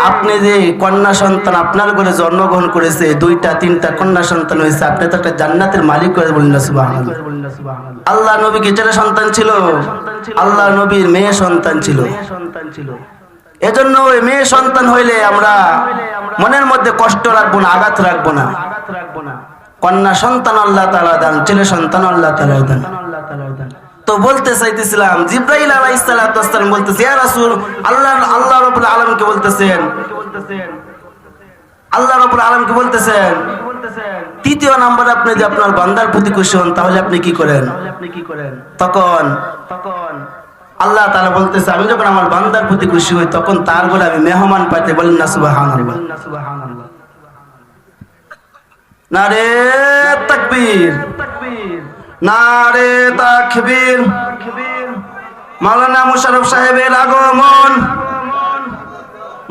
[SPEAKER 1] আপনি যে কন্যা সন্তান আপনার ঘরে জন্মগ্রহণ করেছে, 2টা 3টা কন্যা সন্তান হয়েছে, আপনি তো একটা জান্নাতের মালিক করে, বলেন না সুবহানাল্লাহ। আল্লাহ নবী কি ছেলে সন্তান ছিল? আল্লাহ নবীর মেয়ে সন্তান ছিল। এজন্য ওই মেয়ে সন্তান হইলে আমরা মনের মধ্যে কষ্ট রাখবো না, আঘাত রাখবো না। কন্যা সন্তান আল্লাহ তাআলা দান, ছেলে সন্তান আল্লাহ তাআলা দান। তো বলতে চাইতেছিলাম, জিবরাইল আলাইহিস সালাতু ওয়াস সালাম বলতেছে, ইয়া রাসূল, আল্লাহ রাব্বুল আলামিনকে বলতেছেন, আল্লাহ রাব্বুল আলামিনকে বলতেছেন, তৃতীয় নম্বরে আপনি যদি আপনার বান্দার প্রতি খুশি হন তাহলে আপনি কি করেন? তখন আল্লাহ তাআলা বলতেছে আমি যখন আমার বান্দার প্রতি খুশি হই তখন তার ঘরে আমি মেহমান পাইতে বলেন না সুবহানাল্লাহ। নারে তাকবীর, নারে তাকবীর। মাওলানা মুশাররফ সাহেবের আগমন,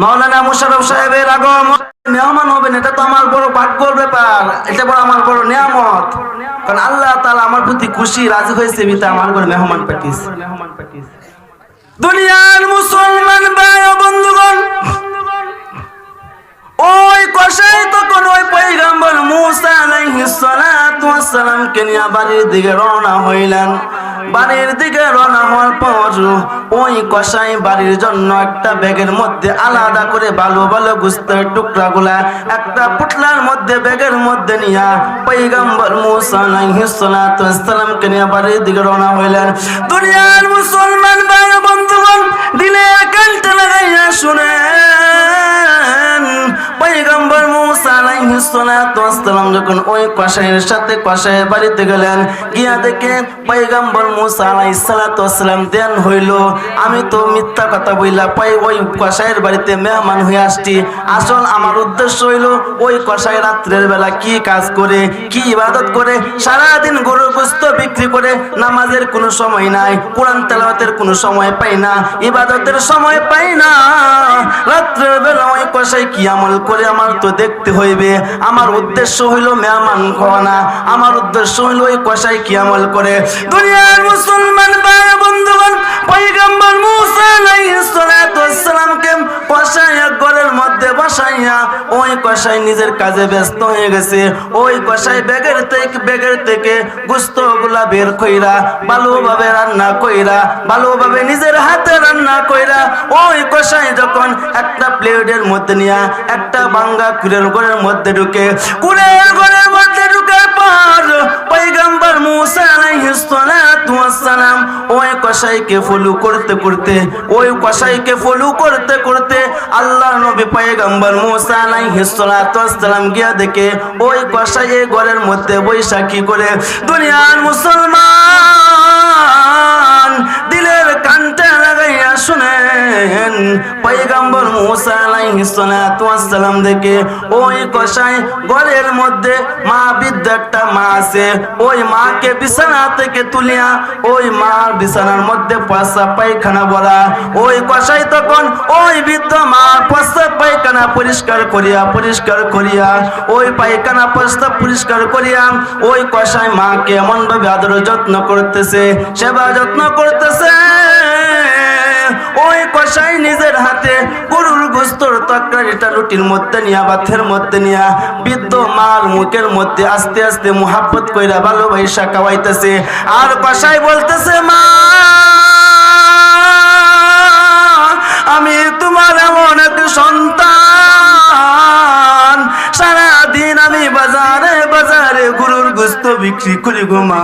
[SPEAKER 1] মাওলানা মুশাররফ সাহেবের আগমন। মেহমান হবেন এটা তো আমার বড় ভাগ্যের ব্যাপার, এটা বড় আমার বড় নিয়ামত। কারণ আল্লাহ তাআলা আমার প্রতি খুশি রাজি হয়েছে বিতে আমার ঘরে মেহমান পাঠিয়েছে। দুনিয়ার মুসলমান ভাই ও বন্ধুগণ, ওই কসাই তখন ওই পয়গম্বর মুসা আলাইহিস সালাতু ওয়াস সালামকে নিয়ে বাড়ির দিকে রওনা হইলেন। বাড়ির দিকে রওনা হওয়ার পর ওই কসাই বাড়ির জন্য একটা ব্যাগের মধ্যে আলাদা করে ভালো ভালো গোশতের টুকরাগুলা একটা পুটলার মধ্যে ব্যাগের মধ্যে নিয়ে পয়গম্বর মুসা আলাইহিস সালাতু ওয়াস সালামকে নিয়ে বাড়ির দিকে রওনা হইলেন। দুনিয়ার মুসলমান ভাই ও বন্ধুগণ, দিলে কানটা লাগাইয়া শুনেন, পয়গম্বর মুসা আলাইহিস সালাতু ওয়াস সালাম যখন ওই কসাইয়ের সাথে কসাইয়ের বাড়িতে গেলেন, গিয়া দেখে পয়গম্বর মুসা আলাইহিস সালাতু ওয়াস সালাম দেন হইল আমি তো মিথ্যা কথা বইলা ওই কসাইয়ের বাড়িতে মেহমান হয়ে আসছি। আসল আমার উদ্দেশ্য হইল ওই কসাই রাত্রের বেলা কি কাজ করে, কি ইবাদত করে, সারাদিন গরুর গোশত বিক্রি করে, নামাজের কোনো সময় নাই, কোরআন তেলাওয়াতের কোনো সময় পাই না, ইবাদতের সময় পাই না। রাত্রের বেলা ওই কসাই কি আমল করে আমার তো দেখতে হইবে। আমার উদ্দেশ্য হইল মেহমান খাওয়া না, আমার উদ্দেশ্য হইল ওই কসাই কি আমল করে। দুনিয়ার মুসলমান ভাই বন্ধুগণ, পয়গম্বর মুসা আলাইহিস সালাতু ওয়াস সালামকে কসাই ঘরের মধ্যে বসাইয়া ওই কসাই নিজের কাজে ব্যস্ত হয়ে গেছে। ওই কসাই ব্যাগের থেকে গোশতগুলা বের কইরা ভালোভাবে রান্না কইরা ভালোভাবে নিজের হাতে রান্না কইরা ওই কসাই যখন একটা প্লেটের মধ্যে নিয়ে একটা ভাঙ্গা কুড়ের ঘরের মধ্যে ঢুকে, কুড়ের ঘরের মধ্যে ঢুকার পর পয়গম্বর মুসা আলাইহিস সালাতু ওয়াস সালাম ওই কসাইকে ফলো করতে করতে ওই কসাইকে ফলো করতে করতে আল্লাহর নবী পয়গম্বর মুসা আলাইহিস সালাতু ওয়াস সালাম গিয়া দেখে ওই কসাই এই ঘরের মধ্যে বৈশাখী করে। দুনিয়ার মুসলমান দিলের কানটা লাগাইয়া শুনেন, পয়গম্বর মুসা আলাইহিস সালাতু ওয়াস সালাম দেখে ওই কসাই ঘরের মধ্যে মা বৃদ্ধ একটা মা আছে, ওই মাকে বিছানা থেকে তুলিয়া ওই মার বিছানার মধ্যে প্রস্রাব পায়খানা ভরা। ওই কসাই তখন ওই বৃদ্ধ মার প্রস্রাব পায়খানা পরিষ্কার করিয়া ওই পায়খানা প্রস্রাব পরিষ্কার করিয়া ওই কসাই মাকে এমন ভাবে আদর যত্ন করতেছে, সেবা যত্ন করতেছে। ওই কসাই নিজের হাতে গরুর গোশতর তরকারিটা রুটির মধ্যে নিয়া ভাতের মধ্যে নিয়া বৃদ্ধ মার মুখের মধ্যে আস্তে আস্তে মুহাব্বত কইরা ভালোবাসা খাওয়াইতেছে। আর কসাই বলতেছে, মা আমি তোমার এমন এক সন্তান, সারাদিন আমি বাজারে বাজারে গরুর গোশত বিক্রি করি গো মা,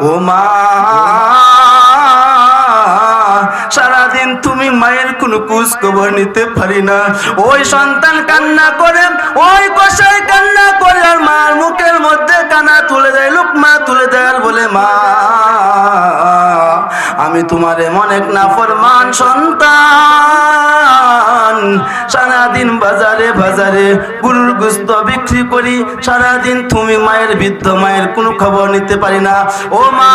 [SPEAKER 1] ও মা সারাদিন তুমি মায়ের কোনো খোঁজ খবর নিতে পারি না। ওই সন্তান কান্না করে, ওই কসাই কান্না করে আর মার মুখের মধ্যে কানা তুলে দেয়, লুকমা তুলে দেয় আর বলে, মা আমি তোমার এমন এক নাফরমান সন্তান, সারাদিন বাজারে বাজারে গরুর গোশত বিক্রি করি, সারাদিন তুমি মায়ের বৃদ্ধ মায়ের কোনো খবর নিতে পারি না। ও মা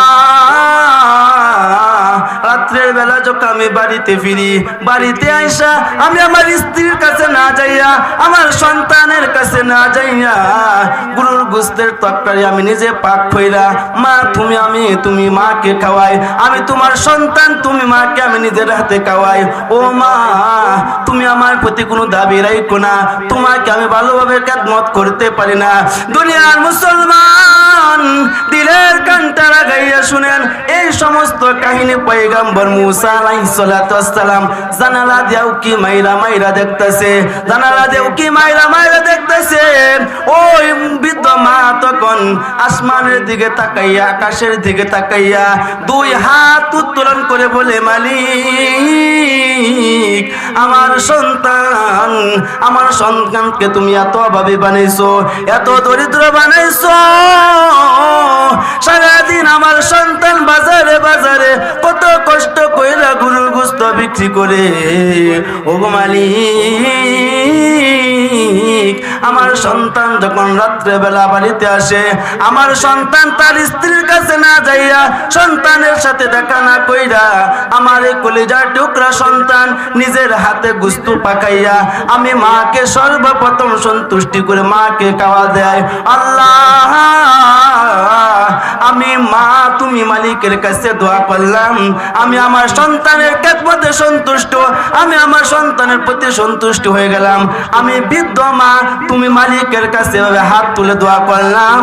[SPEAKER 1] রাত্রের বেলা যখন আমি বাড়িতে ফিরি, বাড়িতে আইসা আমি আমার স্ত্রীর কাছে না যাইয়া আমার সন্তানের কাছে না যাইয়া গরুর গোশতের তরকারি আমি নিজে পাক কইরা মা তুমি মাকে খাওয়াই, আমি তোমার সন্তান তুমি মাকে আমি নিজের হাতে খাওয়াই। ও মা তুমি আমার প্রতি কোনো দাবি রাখো না, তোমাকে আমি ভালোভাবে খেদমত করতে পারি না। দুনিয়ার মুসলমান দিলের কানটা লাগাইয়া শুনেন, এই সমস্ত কাহিনী পয়গম্বর মুসা আলাইহিস সালাতু ওয়াস সালাম জানালা দিয়াও কি মাইরা দেখতেছে, জানালা দেও কি মাইরা মাইরা দেখতেছেন। ওই বৃদ্ধ মা তখন আসমানের দিকে তাকাইয়া, আকাশের দিকে তাকাইয়া দুই হাত উত্তোলন করে বলে, মালিক, আমার সন্তানকে তুমি এত অভাবী বানাইছো, এত দরিদ্র বানাইছো। সারাদিন আমার সন্তান বাজারে বাজারে কত কষ্ট কইরা গরুর গোশত বিক্রি করে। ও মালিক, আমার সন্তান যখন রাত্রে বেলা বাড়িতে আসে, আমার সন্তান তার স্ত্রীর কাছে না যাইয়া, সন্তানের সাথে দেখা না কইরা, আমার এই কলিজার টুকরা সন্তান নিজের হাতে গোশত পাকাইয়া আমি মাকে সর্বপ্রথম সন্তুষ্টি করে মাকে খাওয়া দেয়। আল্লাহ, আমি মা, তুমি মালিকের কাছে দোয়া করলাম, আমি আমার সন্তানের খেদমতে সন্তুষ্ট, আমি আমার সন্তানের প্রতি সন্তুষ্ট হয়ে গেলাম। আমি বৃদ্ধ মা, তুমি মালিকের কাছে হাত তুলে দোয়া করলাম,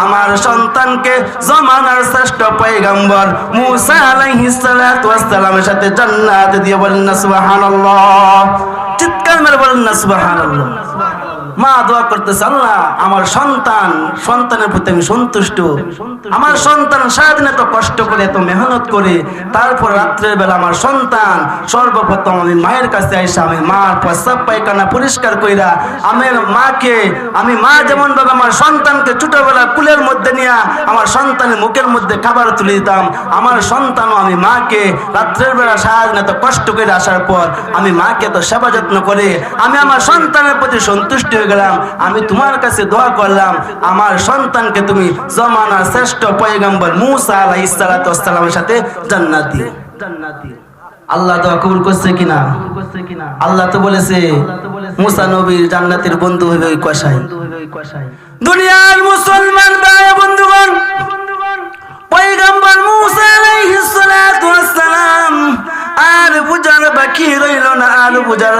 [SPEAKER 1] আমার সন্তানকে জমানার শ্রেষ্ঠ পয়গম্বর মুসা আলাইহিস সালাতু ওয়াস সালামের সাথে জান্নাতে দিয়ে। বলেন না সুবহানাল্লাহ, চিৎকার মেরে বলেন না সুবহানাল্লাহ। মা দোয়া করতেছে, আল্লাহ, আমার সন্তানের প্রতি আমি সন্তুষ্ট। আমার সন্তান সারাদিন এত কষ্ট করে, এত মেহনত করে, তারপর রাত্রের বেলা আমার সন্তান সর্বপ্রথম আমি মায়ের কাছে আইসা আমি মার প্রস্রাব পায়খানা পরিষ্কার কইরা আমি মা যেমন ভাবে আমার সন্তানকে ছোটবেলা কুলের মধ্যে নিয়ে আমার সন্তানের মুখের মধ্যে খাবার তুলে দিতাম, আমার সন্তানও আমি মাকে রাত্রের বেলা সারাদিন এত কষ্ট করে আসার পর আমি মাকে এত সেবা যত্ন করে আমি আমার সন্তানের প্রতি সন্তুষ্ট হয়ে গেলাম। আমি তোমার কাছে দোয়া করলাম, আমার সন্তানকে তুমি জমানার শ্রেষ্ঠ পয়গম্বর মুসা আলাইহিস সালাতু ওয়াস সালামের সাথে জান্নাত দিও। আল্লাহ দোয়া কবুল করছে কিনা? আল্লাহ তো বলেছে মুসা নবীর জান্নাতের বন্ধু হবে ওই কসাই। দুনিয়ার মুসলমান ভাই বন্ধুগণ, পয়গম্বর মুসা আলাইহিস সালাতু ওয়াস সালাম আর বুঝার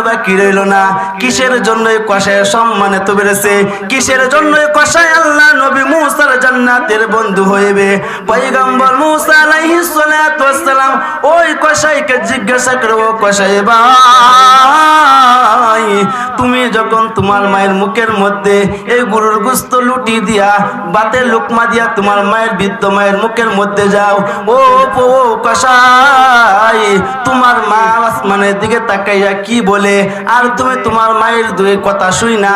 [SPEAKER 1] বাকি রইল না, কিসের জন্য কসাইয়ের সম্মান এত বেড়েছে, কিসের জন্য কসাই আল্লাহ নবী মুসার জান্নাতের বন্ধু হইবে। পয়গম্বর মুসা আলাইহিস সালাতু ওয়াস সালাম ওই কসাইকে জিজ্ঞাসা করে, ও কসাই ভাই, তুমি যখন তোমার মায়ের মুখের মধ্যে এই গরুর গোশত লুটি দিয়া, বাতের লোকমা দিয়া তোমার মায়ের বৃদ্ধ মায়ের মুখের মধ্যে যাও, ও কসাই, তোমার মা আসমানের দিকে তাকাইয়া কি বলে, আর তুমি তোমার মায়ের দুই কথা শুই না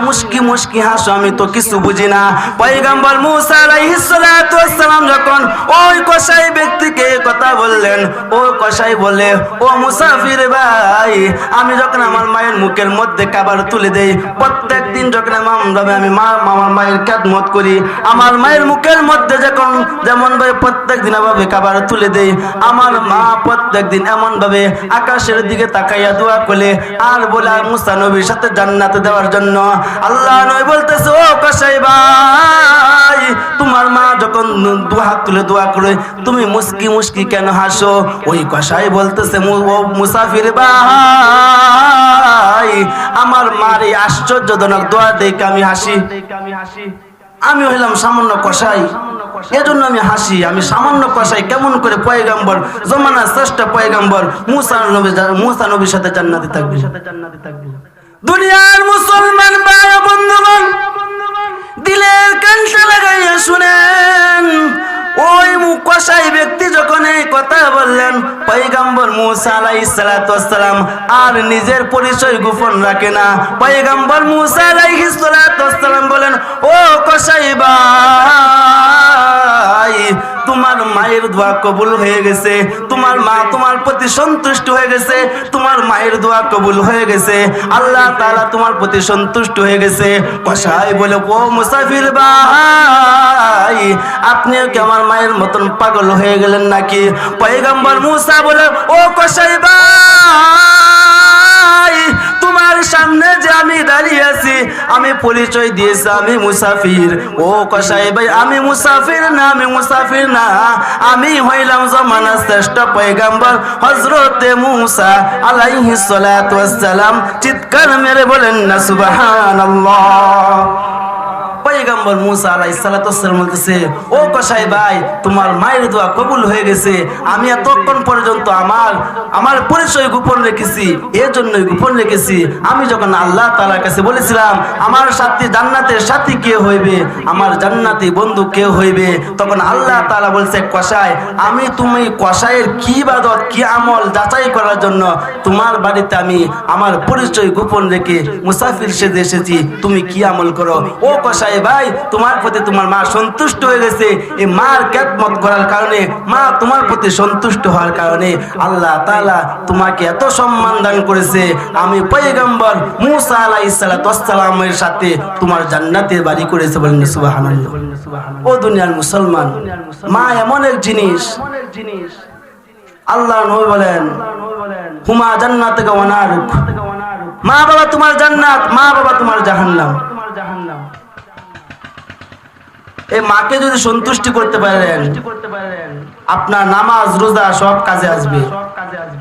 [SPEAKER 1] মুস্কি মুস্কি হাসো, আমি তো কিছু বুঝি না। পয়গম্বর মুসা আলাইহিস সালাতু ওয়াস সালাম যখন ওই কসাই ব্যক্তিকে কথা বললেন, ও কসাই বলে, ও মুসাফির ভাই, আমি যখন আমার মায়ের মুখের মধ্যে খাবার তুলে দেই, প্রত্যেক দিন যখন আমি আমার মায়ের খেদমত করি, আমার মায়ের মুখের মধ্যে যখন যেমন ভাবে প্রত্যেক দিন ভাবে খাবার তুলে দেই, আমার মা প্রত্যেক দিন এমন ভাবে আকাশের দিকে তাকাইয়া দোয়া করে আর বলে মুসা নবীর সাথে জান্নাতে দেওয়ার জন্য। আল্লাহ নবী বলতেছে, ও কসাই ভাই, তোমার মা যখন দু হাত তুলে দোয়া করে তুমি মুস্কি মুস্কি কেন হাসো? ওই কসাই বলতেছে, ও মুসাফির ভাই, আমার মার এই আশ্চর্যজনক দোয়া দেখে আমি হাসি। আমি হইলাম সামান্য কসাই, এজন্য আমি হাসি। আমি সামান্য কসাই কেমন করে পয়গম্বর জমানার শ্রেষ্ঠ পয়গম্বর মুসা নবীর সাথে জান্নাতে থাকবে? দুনিয়ার মুসলমান ভাই বন্ধুগণ, দিলের কানটা লাগাইয়া শুনেন, ওই কসাই ব্যক্তি যখন এই কথা বললেন, পয়গম্বর মুসা আলাইহিস সালাতু ওয়াস সালাম আর নিজের পরিচয় গোপন রাখে না। পয়গম্বর মুসা আলাইহিস সালাতু ওয়াস সালাম বলেন, ও কসাই ভাই, তোমার মায়ের দোয়া কবুল হয়ে গেছে, তোমার মা তোমার প্রতি সন্তুষ্ট হয়ে গেছে, তোমার মায়ের দোয়া কবুল হয়ে গেছে, আল্লাহ তাআলা তোমার প্রতি সন্তুষ্ট হয়ে গেছে। কসাই বলে, ও মুসাফির ভাই, আপনিও কি আমার মায়ের মতন পাগল হয়ে গেলেন নাকি? পয়গম্বর মুসা বলে, ও কসাই ভাই, তোমার সামনে যে আমি দাঁড়িয়ে আছি, আমি পরিচয় দিয়েছি আমি মুসাফির। ও কসাই ভাই, আমি মুসাফির না, আমি হইলাম জমানার শ্রেষ্ঠ পয়গম্বর হযরতে মুসা আলাইহিস সালাতু ওয়াস সালাম। চিৎকার মেরে বলেন না সুবহানাল্লাহ। পয়গম্বর মুসা আলাইহিস সালাতু ওয়াস সালাম বলতেছে, ও কসাই ভাই, তোমার মায়ের দোয়া কবুল হয়ে গেছে। আমি এতক্ষণ পর্যন্ত আমার পরিচয় গোপন রেখেছি, এর জন্যই গোপন রেখেছি। আমি যখন আল্লাহ তাআলার কাছে বলেছিলাম আমার সাথী জান্নাতের সাথী কে হইবে, আমার জান্নাতি বন্ধু কে হইবে, তখন আল্লাহ তাআলা বলছে, কসাই, আমি তুমি কসাইয়ের কি ইবাদত কি আমল যাচাই করার জন্য তোমার বাড়িতে আমি আমার পরিচয় গোপন রেখে মুসাফির সেজে এসেছি, তুমি কি আমল করো। ও কসাই ভাই, তোমার প্রতি তোমার মা সন্তুষ্ট হয়ে গেছে। এই মার খেদমত করার কারণে, মা তোমার প্রতি সন্তুষ্ট হওয়ার কারণে আল্লাহ তাআলা তোমাকে এত সম্মান দান করেছে। আমি পয়গম্বর মুসা আলাইহিস সালাতু ওয়াস সালামের সাথে তোমার জান্নাতের বাড়ি করেছে। বলেন সুবহানাল্লাহ। ও দুনিয়ার মুসলমান, মা এমন এক জিনিস, আল্লাহ নবী বলেন, হুমা জান্নাতুকা ওয়া নারুক, মা বাবা তোমার জান্নাত, মা বাবা তোমার জাহান্নাম। এই মাকে যদি সন্তুষ্টি করতে পারেন, আপনার নামাজ রোজা সব কাজে আসবে।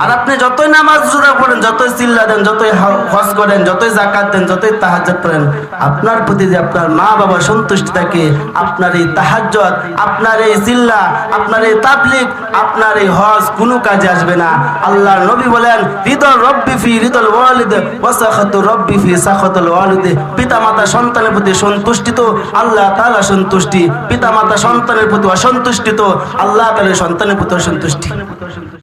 [SPEAKER 1] আর আপনি যতই নামাজ রোজা করেন, যতই চিল্লা দেন, যতই হজ করেন, যতই যাকাত দেন, যতই তাহাজ্জুদ করেন, আপনার প্রতি যে আপনার মা বাবা সন্তুষ্ট থাকে, আপনার এই তাহাজ্জুদ, আপনার এই চিল্লা, আপনার এই তাবলীগ, আপনার এই হজ কোনো কাজে আসবে না। আল্লাহর নবী বলেন, রিদল রব্বি ফি রিদল ওয়ালিদ ওয়া সাখাতু রব্বি ফি সাখাতুল ওয়ালিদ। পিতা মাতা সন্তানের প্রতি সন্তুষ্টিত, আল্লাহ তাআলা সন্তুষ্টি। পিতা মাতা সন্তানের প্রতি অসন্তুষ্টিত, আল্লাহ তাআলা সন্তানের প্রতি অসন্তুষ্টি।